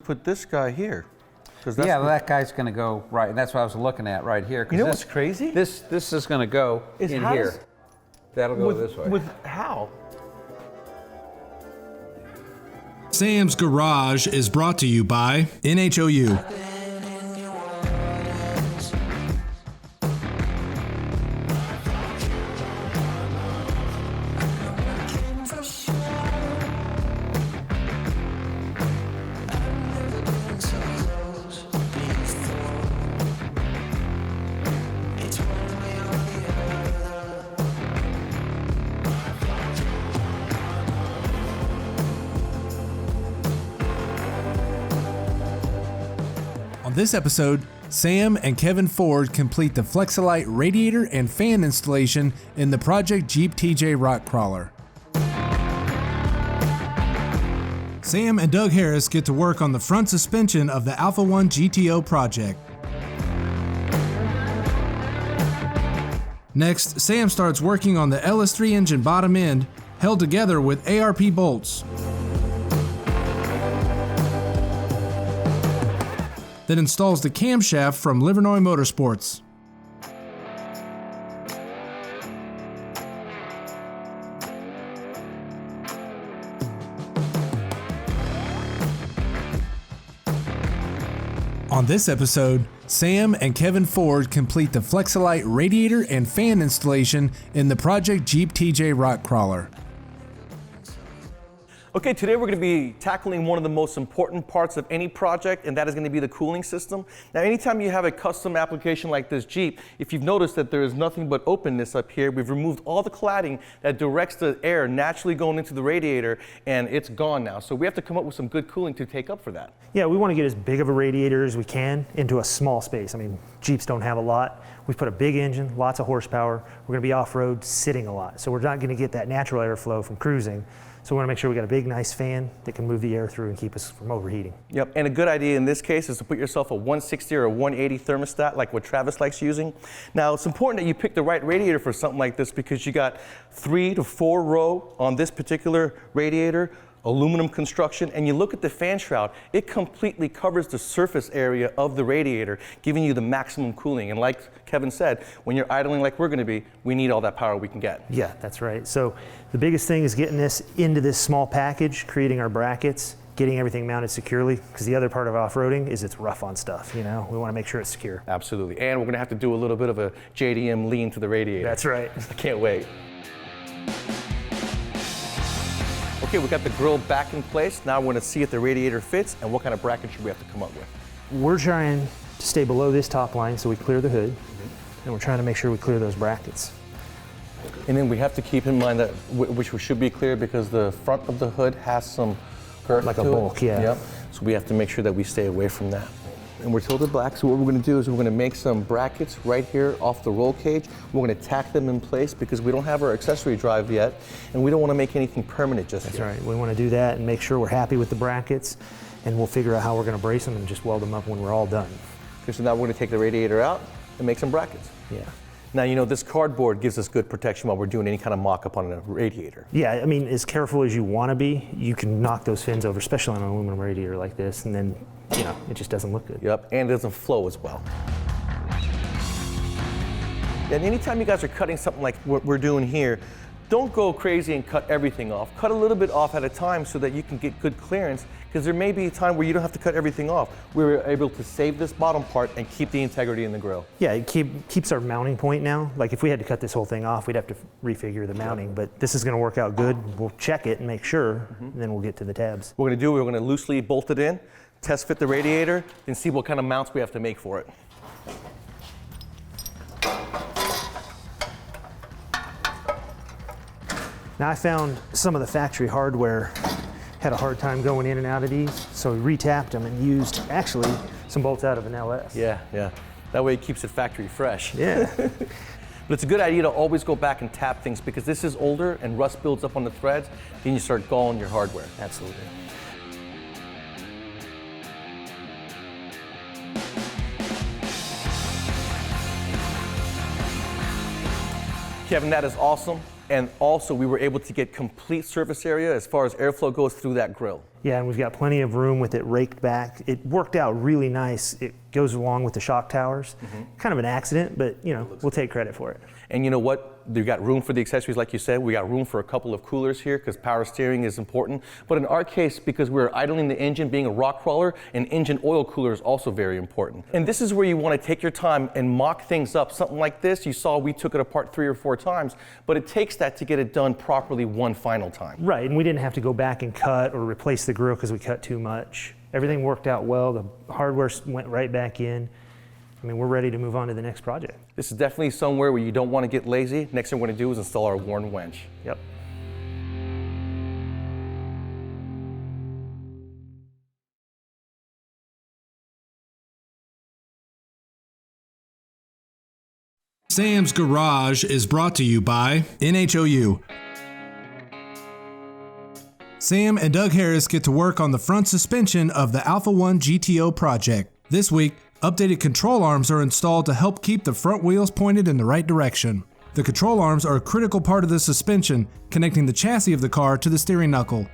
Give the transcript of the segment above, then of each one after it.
Put this guy here. That's well, that guy's going to go right, and that's what I was looking at right here. You know what's crazy? This is going to go in here. That'll go this way. With how? Sam's Garage is brought to you by E02. On this episode, Sam and Kevin Ford complete the Flexolite radiator and fan installation in the Project Jeep TJ Rock Crawler. Sam and Doug Harris get to work on the front suspension of the Alpha 1 GTO project. Next, Sam starts working on the LS3 engine bottom end, held together with ARP bolts. Then installs the camshaft from Livernois Motorsports. On this episode, Sam and Kevin Ford complete the Flexolite radiator and fan installation in the Project Jeep TJ Rock Crawler. Okay, today we're going to be tackling one of the most important parts of any project, and that is going to be the cooling system. Now, anytime you have a custom application like this Jeep, if you've noticed that there is nothing but openness up here, we've removed all the cladding that directs the air naturally going into the radiator, and it's gone now. So we have to come up with some good cooling to take up for that. Yeah, we want to get as big of a radiator as we can into a small space. I mean, Jeeps don't have a lot. We've put a big engine, lots of horsepower. We're going to be off-road, sitting a lot. So we're not going to get that natural airflow from cruising. So we want to make sure we got a big, nice fan that can move the air through and keep us from overheating. Yep, and a good idea in this case is to put yourself a 160 or a 180 thermostat like what Travis likes using. Now, it's important that you pick the right radiator for something like this because you got 3 to 4 row on this particular radiator, aluminum construction, and you look at the fan shroud, it completely covers the surface area of the radiator, giving you the maximum cooling. And like Kevin said, when you're idling like we're going to be, we need all that power we can get. Yeah, that's right. So the biggest thing is getting this into this small package, creating our brackets, getting everything mounted securely, because the other part of off-roading is it's rough on stuff, you know? We want to make sure it's secure. Absolutely, and we're going to have to do a little bit of a JDM lean to the radiator. That's right. I can't wait. Okay, we got the grill back in place. Now we're going to see if the radiator fits and what kind of bracket should we have to come up with. We're trying to stay below this top line so we clear the hood, and we're trying to make sure we clear those brackets. And then we have to keep in mind that which should be clear because the front of the hood has some girth like to a bulk, it. yeah. Yep. So we have to make sure that we stay away from that. And we're tilted black, so what we're going to do is we're going to make some brackets right here off the roll cage. We're going to tack them in place because we don't have our accessory drive yet, and we don't want to make anything permanent just yet. That's right. We want to do that and make sure we're happy with the brackets, and we'll figure out how we're going to brace them and just weld them up when we're all done. Okay, so now we're going to take the radiator out and make some brackets. Yeah. Now, you know, this cardboard gives us good protection while we're doing any kind of mock-up on a radiator. Yeah, I mean, as careful as you want to be, you can knock those fins over, especially on an aluminum radiator like this, and then, you know, it just doesn't look good. Yep, and it doesn't flow as well. And anytime you guys are cutting something like what we're doing here, don't go crazy and cut everything off. Cut a little bit off at a time so that you can get good clearance, because there may be a time where you don't have to cut everything off. We were able to save this bottom part and keep the integrity in the grill. Yeah, it keeps our mounting point now. Like if we had to cut this whole thing off, we'd have to refigure the mounting, but this is going to work out good. We'll check it and make sure, and then we'll get to the tabs. What we're going to do, we're going to loosely bolt it in, test fit the radiator, and see what kind of mounts we have to make for it. Now I found some of the factory hardware had a hard time going in and out of these, so we retapped them and used actually some bolts out of an LS. Yeah. That way it keeps it factory fresh. Yeah. But it's a good idea to always go back and tap things because this is older and rust builds up on the threads, then you start galling your hardware. Absolutely. Kevin, that is awesome. And also, we were able to get complete surface area as far as airflow goes through that grill. Yeah, and we've got plenty of room with it raked back. It worked out really nice. It goes along with the shock towers. Kind of an accident, but you know, we'll take credit for it. And you know what? We've got room for the accessories, like you said. We got room for a couple of coolers here because power steering is important. But in our case, because we're idling the engine, being a rock crawler, an engine oil cooler is also very important. And this is where you want to take your time and mock things up. Something like this, you saw we took it apart 3 or 4 times, but it takes that to get it done properly one final time. Right, and we didn't have to go back and cut or replace the grill because we cut too much. Everything worked out well. The hardware went right back in. I mean, we're ready to move on to the next project. This is definitely somewhere where you don't want to get lazy. Next thing we're going to do is install our worn winch. Yep. Sam's Garage is brought to you by NHOU. Sam and Doug Harris get to work on the front suspension of the Alpha 1 GTO project. This week, updated control arms are installed to help keep the front wheels pointed in the right direction. The control arms are a critical part of the suspension, connecting the chassis of the car to the steering knuckle.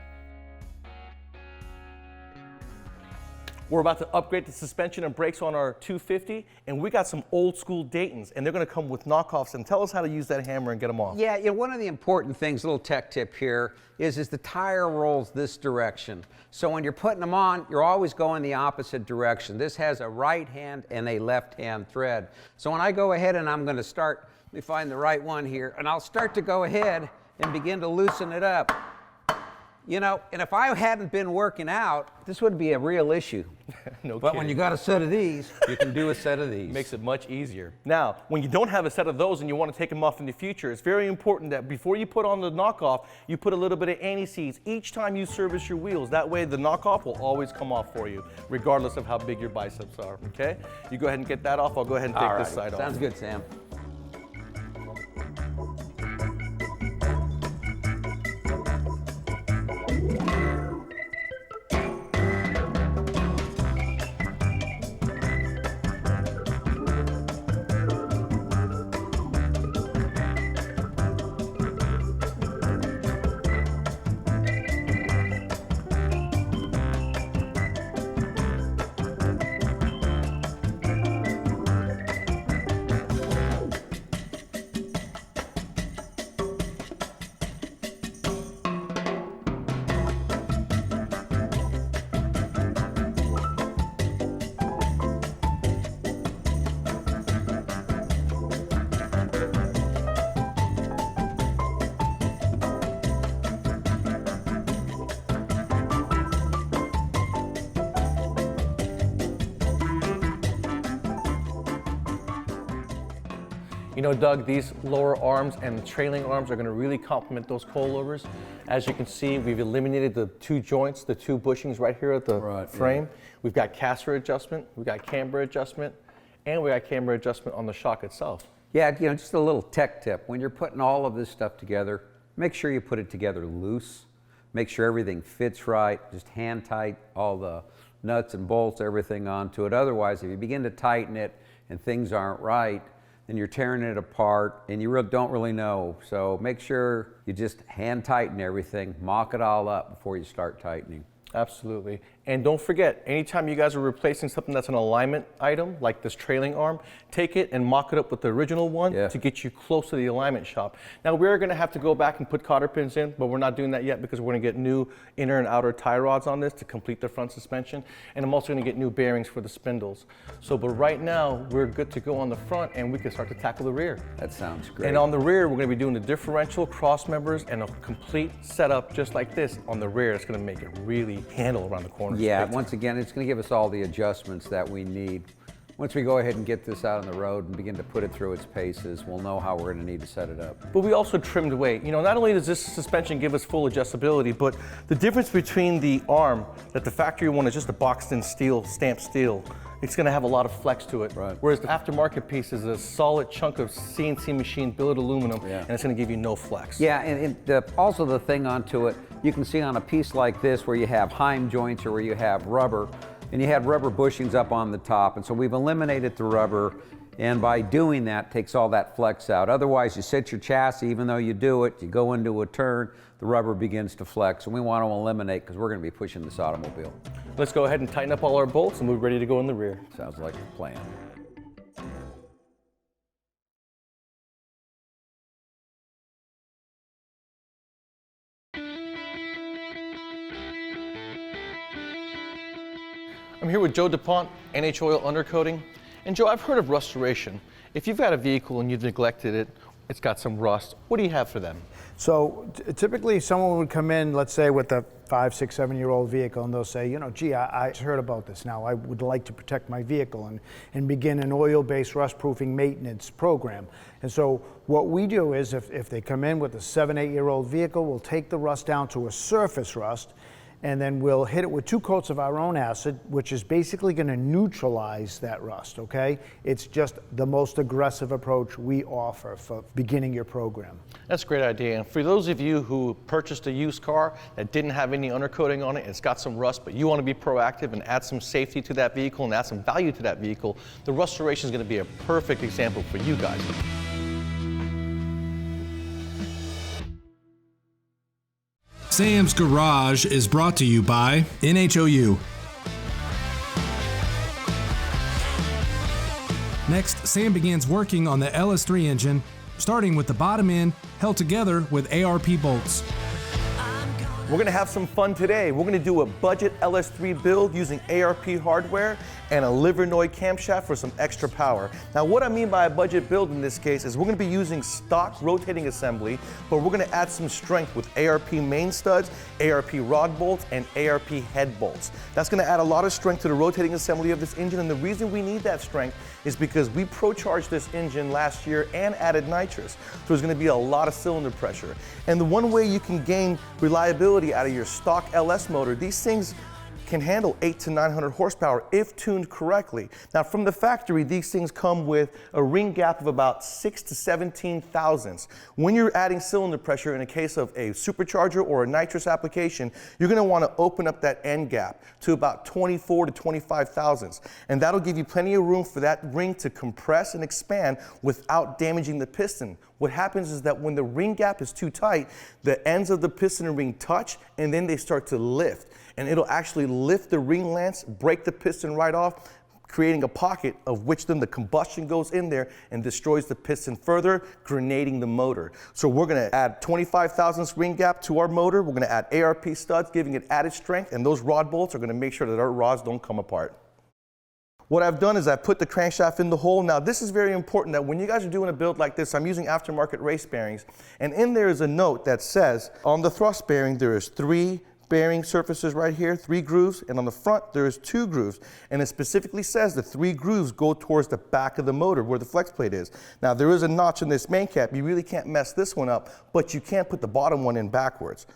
We're about to upgrade the suspension and brakes on our 250, and we got some old school Daytons, and they're going to come with knockoffs. And tell us how to use that hammer and get them off. Yeah, one of the important things, little tech tip here, is the tire rolls this direction. So when you're putting them on, you're always going the opposite direction. This has a right hand and a left hand thread. So when I go ahead and I'm going to start, let me find the right one here, and I'll start to go ahead and begin to loosen it up. You know, and if I hadn't been working out, this would be a real issue. No But kidding. when you got a set of these, you can do a set of these. Makes it much easier. Now, when you don't have a set of those and you want to take them off in the future, it's very important that before you put on the knockoff, you put a little bit of anti-seize each time you service your wheels. That way the knockoff will always come off for you, regardless of how big your biceps are, okay? You go ahead and get that off. I'll go ahead and take this side off. Sounds good, Sam. You know, Doug, these lower arms and the trailing arms are going to really complement those coilovers. As you can see, we've eliminated the 2 joints, the 2 bushings right here at the frame. Yeah. We've got caster adjustment, we've got camber adjustment, and we got camber adjustment on the shock itself. Yeah, just a little tech tip. When you're putting all of this stuff together, make sure you put it together loose. Make sure everything fits right. Just hand tight all the nuts and bolts, everything onto it. Otherwise, if you begin to tighten it and things aren't right, then you're tearing it apart and you don't really know. So make sure you just hand tighten everything, mock it all up before you start tightening. Absolutely. And don't forget, anytime you guys are replacing something that's an alignment item, like this trailing arm, take it and mock it up with the original one to get you close to the alignment shop. Now, we're going to have to go back and put cotter pins in, but we're not doing that yet because we're going to get new inner and outer tie rods on this to complete the front suspension. And I'm also going to get new bearings for the spindles. So, but right now, we're good to go on the front and we can start to tackle the rear. That sounds great. And on the rear, we're going to be doing the differential, cross members, and a complete setup just like this on the rear. It's going to make it really handle around the corner. Yeah, once again, it's going to give us all the adjustments that we need. Once we go ahead and get this out on the road and begin to put it through its paces, we'll know how we're going to need to set it up. But we also trimmed weight. You know, not only does this suspension give us full adjustability, but the difference between the arm that the factory one is just a boxed in steel, stamped steel, it's going to have a lot of flex to it. Right. Whereas the aftermarket piece is a solid chunk of CNC machine billet aluminum, and it's going to give you no flex. Yeah, and also the thing onto it, you can see on a piece like this where you have heim joints or where you have rubber, and you had rubber bushings up on the top, and so we've eliminated the rubber, And by doing that, takes all that flex out. Otherwise, you set your chassis, even though you do it, you go into a turn, the rubber begins to flex. And we want to eliminate, because we're going to be pushing this automobile. Let's go ahead and tighten up all our bolts and we're ready to go in the rear. Sounds like a plan. I'm here with Joe DuPont, NH Oil Undercoating. And Joe, I've heard of restoration. If you've got a vehicle and you've neglected it, it's got some rust, what do you have for them? So typically someone would come in, let's say with a 5, 6, 7-year-old vehicle, and they'll say, you know, gee, I heard about this now. I would like to protect my vehicle and begin an oil-based rust-proofing maintenance program. And so what we do is if they come in with a 7, 8-year-old vehicle, we'll take the rust down to a surface rust, and then we'll hit it with 2 coats of our own acid, which is basically going to neutralize that rust, okay? It's just the most aggressive approach we offer for beginning your program. That's a great idea. And for those of you who purchased a used car that didn't have any undercoating on it, it's got some rust, but you want to be proactive and add some safety to that vehicle and add some value to that vehicle, the restoration is going to be a perfect example for you guys. Sam's Garage is brought to you by NHOU. Next, Sam begins working on the LS3 engine, starting with the bottom end held together with ARP bolts. We're going to have some fun today. We're going to do a budget LS3 build using ARP hardware and a Livernoid camshaft for some extra power. Now, what I mean by a budget build in this case is we're going to be using stock rotating assembly, but we're going to add some strength with ARP main studs, ARP rod bolts, and ARP head bolts. That's going to add a lot of strength to the rotating assembly of this engine, and the reason we need that strength is because we pro-charged this engine last year and added nitrous. So there's going to be a lot of cylinder pressure. And the one way you can gain reliability out of your stock LS motor, these things can handle 800 to 900 horsepower if tuned correctly. Now, from the factory, these things come with a ring gap of about 6 to 17 thousandths. When you're adding cylinder pressure in a case of a supercharger or a nitrous application, you're going to want to open up that end gap to about 24 to 25 thousandths. And that'll give you plenty of room for that ring to compress and expand without damaging the piston. What happens is that when the ring gap is too tight, the ends of the piston and ring touch, and then they start to lift. And it'll actually lift the ring lance, break the piston right off, creating a pocket of which then the combustion goes in there and destroys the piston further, grenading the motor. So we're going to add 25 thousandths ring gap to our motor. We're going to add ARP studs, giving it added strength, and those rod bolts are going to make sure that our rods don't come apart. What I've done is I put the crankshaft in the hole. Now, this is very important that when you guys are doing a build like this, I'm using aftermarket race bearings, and in there is a note that says on the thrust bearing there is 3 bearing surfaces right here, 3 grooves, and on the front there is 2 grooves, and it specifically says the 3 grooves go towards the back of the motor where the flex plate is. Now, there is a notch in this main cap. You really can't mess this one up, but you can't put the bottom one in backwards.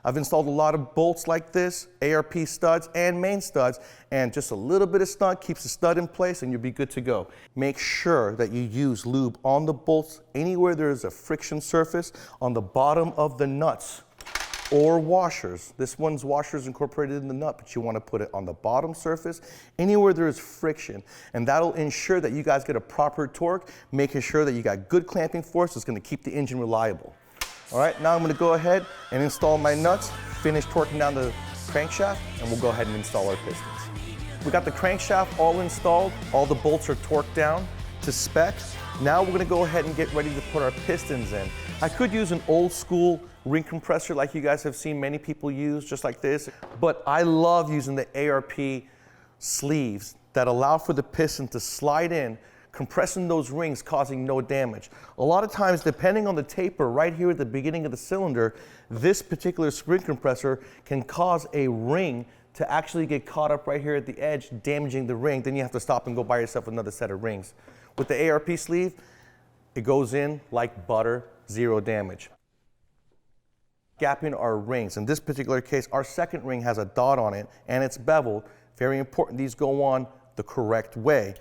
I've installed a lot of bolts like this, ARP studs and main studs, and just a little bit of stud keeps the stud in place and you'll be good to go. Make sure that you use lube on the bolts anywhere there is a friction surface, on the bottom of the nuts or washers. This one's washer is incorporated in the nut, but you want to put it on the bottom surface, anywhere there is friction, and that'll ensure that you guys get a proper torque, making sure that you got good clamping force that's going to keep the engine reliable. All right, now I'm going to go ahead and install my nuts, finish torquing down the crankshaft, and we'll go ahead and install our pistons. We got the crankshaft all installed, all the bolts are torqued down to spec. Now we're going to go ahead and get ready to put our pistons in. I could use an old school ring compressor like you guys have seen many people use, just like this, but I love using the ARP sleeves that allow for the piston to slide in, compressing those rings, causing no damage. A lot of times, depending on the taper right here at the beginning of the cylinder, this particular spring compressor can cause a ring to actually get caught up right here at the edge, damaging the ring. Then you have to stop and go buy yourself another set of rings. With the ARP sleeve, it goes in like butter, 0 damage. Gapping our rings. In this particular case, our second ring has a dot on it and it's beveled. Very important, these go on the correct way.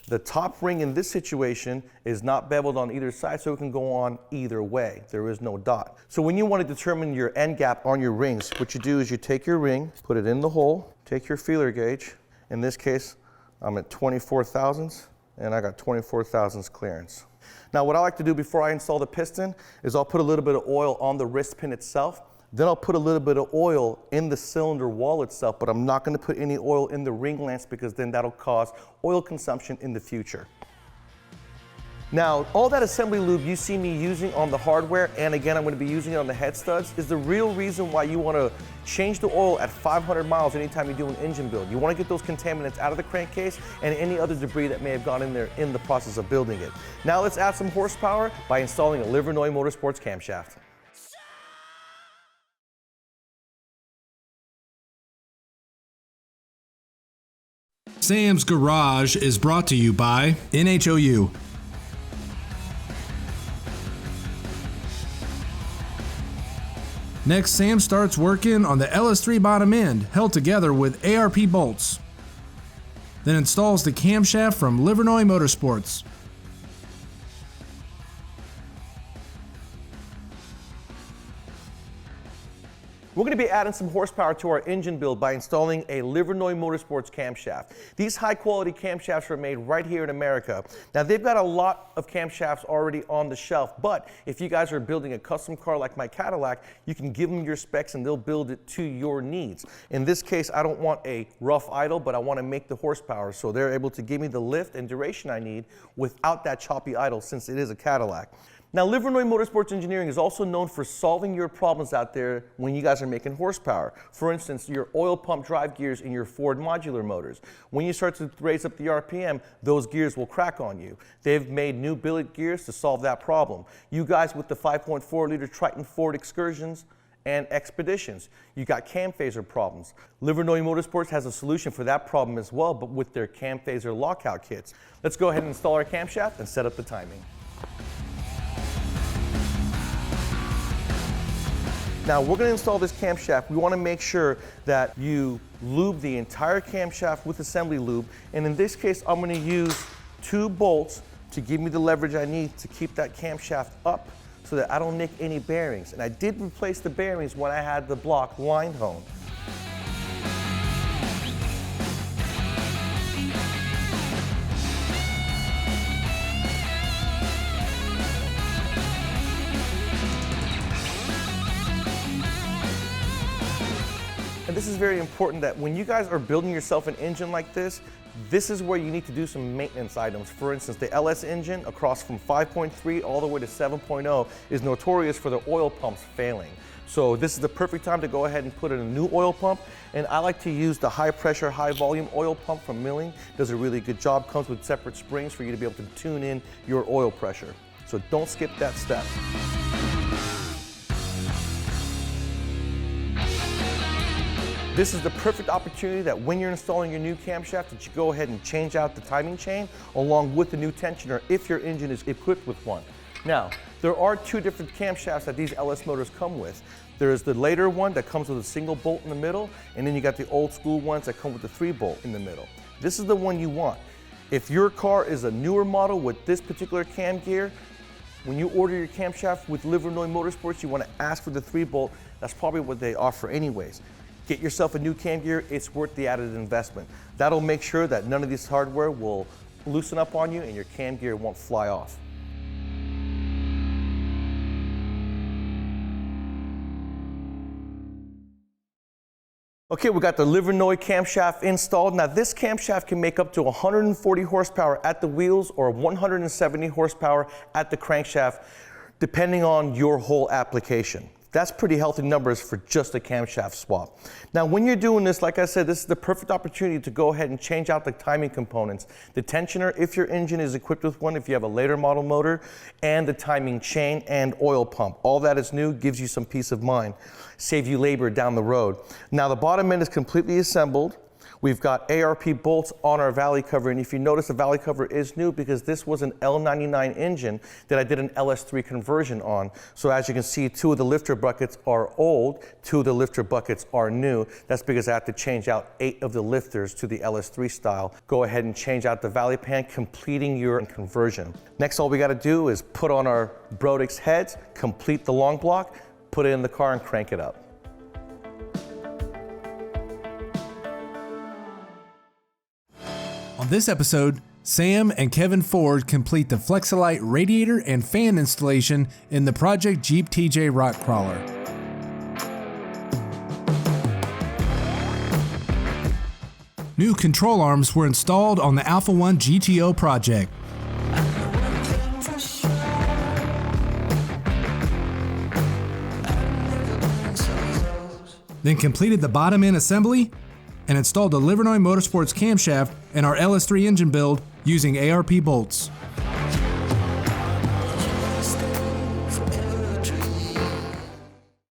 The top ring in this situation is not beveled on either side, so it can go on either way. There is no dot. So when you want to determine your end gap on your rings, what you do is you take your ring, put it in the hole, take your feeler gauge. In this case, I'm at 24 thousandths, and I got 24 thousandths clearance. Now what I like to do before I install the piston is I'll put a little bit of oil on the wrist pin itself. Then I'll put a little bit of oil in the cylinder wall itself, but I'm not going to put any oil in the ring lance because then that'll cause oil consumption in the future. Now, all that assembly lube you see me using on the hardware, and again I'm going to be using it on the head studs, is the real reason why you want to change the oil at 500 miles anytime you do an engine build. You want to get those contaminants out of the crankcase and any other debris that may have gone in there in the process of building it. Now let's add some horsepower by installing a Livernois Motorsports camshaft. Sam's Garage is brought to you by E02. Next, Sam starts working on the LS3 bottom end, held together with ARP bolts. Then installs the camshaft from Livernois Motorsports. We're going to be adding some horsepower to our engine build by installing a Livernois Motorsports camshaft. These high quality camshafts are made right here in America. Now they've got a lot of camshafts already on the shelf, but if you guys are building a custom car like my Cadillac, you can give them your specs and they'll build it to your needs. In this case, I don't want a rough idle, but I want to make the horsepower, so they're able to give me the lift and duration I need without that choppy idle since it is a Cadillac. Now, Livernois Motorsports Engineering is also known for solving your problems out there when you guys are making horsepower. For instance, your oil pump drive gears in your Ford modular motors. When you start to raise up the RPM, those gears will crack on you. They've made new billet gears to solve that problem. You guys with the 5.4 liter Triton Ford Excursions and Expeditions, you got cam phaser problems. Livernois Motorsports has a solution for that problem as well, but with their cam phaser lockout kits. Let's go ahead and install our camshaft and set up the timing. Now we're going to install this camshaft. We want to make sure that you lube the entire camshaft with assembly lube, and in this case I'm going to use 2 bolts to give me the leverage I need to keep that camshaft up so that I don't nick any bearings. And I did replace the bearings when I had the block line honed. And this is very important that when you guys are building yourself an engine like this is where you need to do some maintenance items. For instance, the LS engine across from 5.3 all the way to 7.0 is notorious for the oil pumps failing. So this is the perfect time to go ahead and put in a new oil pump. And I like to use the high pressure, high volume oil pump from Milling. Does a really good job, comes with separate springs for you to be able to tune in your oil pressure. So don't skip that step. This is the perfect opportunity that when you're installing your new camshaft that you go ahead and change out the timing chain along with the new tensioner if your engine is equipped with one. Now, there are 2 different camshafts that these LS motors come with. There's the later one that comes with a single bolt in the middle, and then you got the old school ones that come with the 3 bolt in the middle. This is the one you want. If your car is a newer model with this particular cam gear, when you order your camshaft with Livernois Motorsports, you want to ask for the 3 bolt. That's probably what they offer anyways. Get yourself a new cam gear, it's worth the added investment. That'll make sure that none of this hardware will loosen up on you and your cam gear won't fly off. Okay, we got the Livernois camshaft installed. Now this camshaft can make up to 140 horsepower at the wheels or 170 horsepower at the crankshaft, depending on your whole application. That's pretty healthy numbers for just a camshaft swap. Now when you're doing this, like I said, this is the perfect opportunity to go ahead and change out the timing components. The tensioner, if your engine is equipped with one, if you have a later model motor, and the timing chain and oil pump. All that is new, gives you some peace of mind. Save you labor down the road. Now the bottom end is completely assembled. We've got ARP bolts on our valley cover, and if you notice the valley cover is new because this was an L99 engine that I did an LS3 conversion on. So as you can see, 2 of the lifter buckets are old, 2 of the lifter buckets are new. That's because I have to change out 8 of the lifters to the LS3 style. Go ahead and change out the valley pan, completing your conversion. Next, all we gotta do is put on our Brodix heads, complete the long block, put it in the car and crank it up. On this episode, Sam and Kevin Ford complete the Flexolite radiator and fan installation in the Project Jeep TJ Rock Crawler. New control arms were installed on the Alpha 1 GTO project. Then completed the bottom end assembly and installed the Livernois Motorsports camshaft in our LS3 engine build using ARP bolts.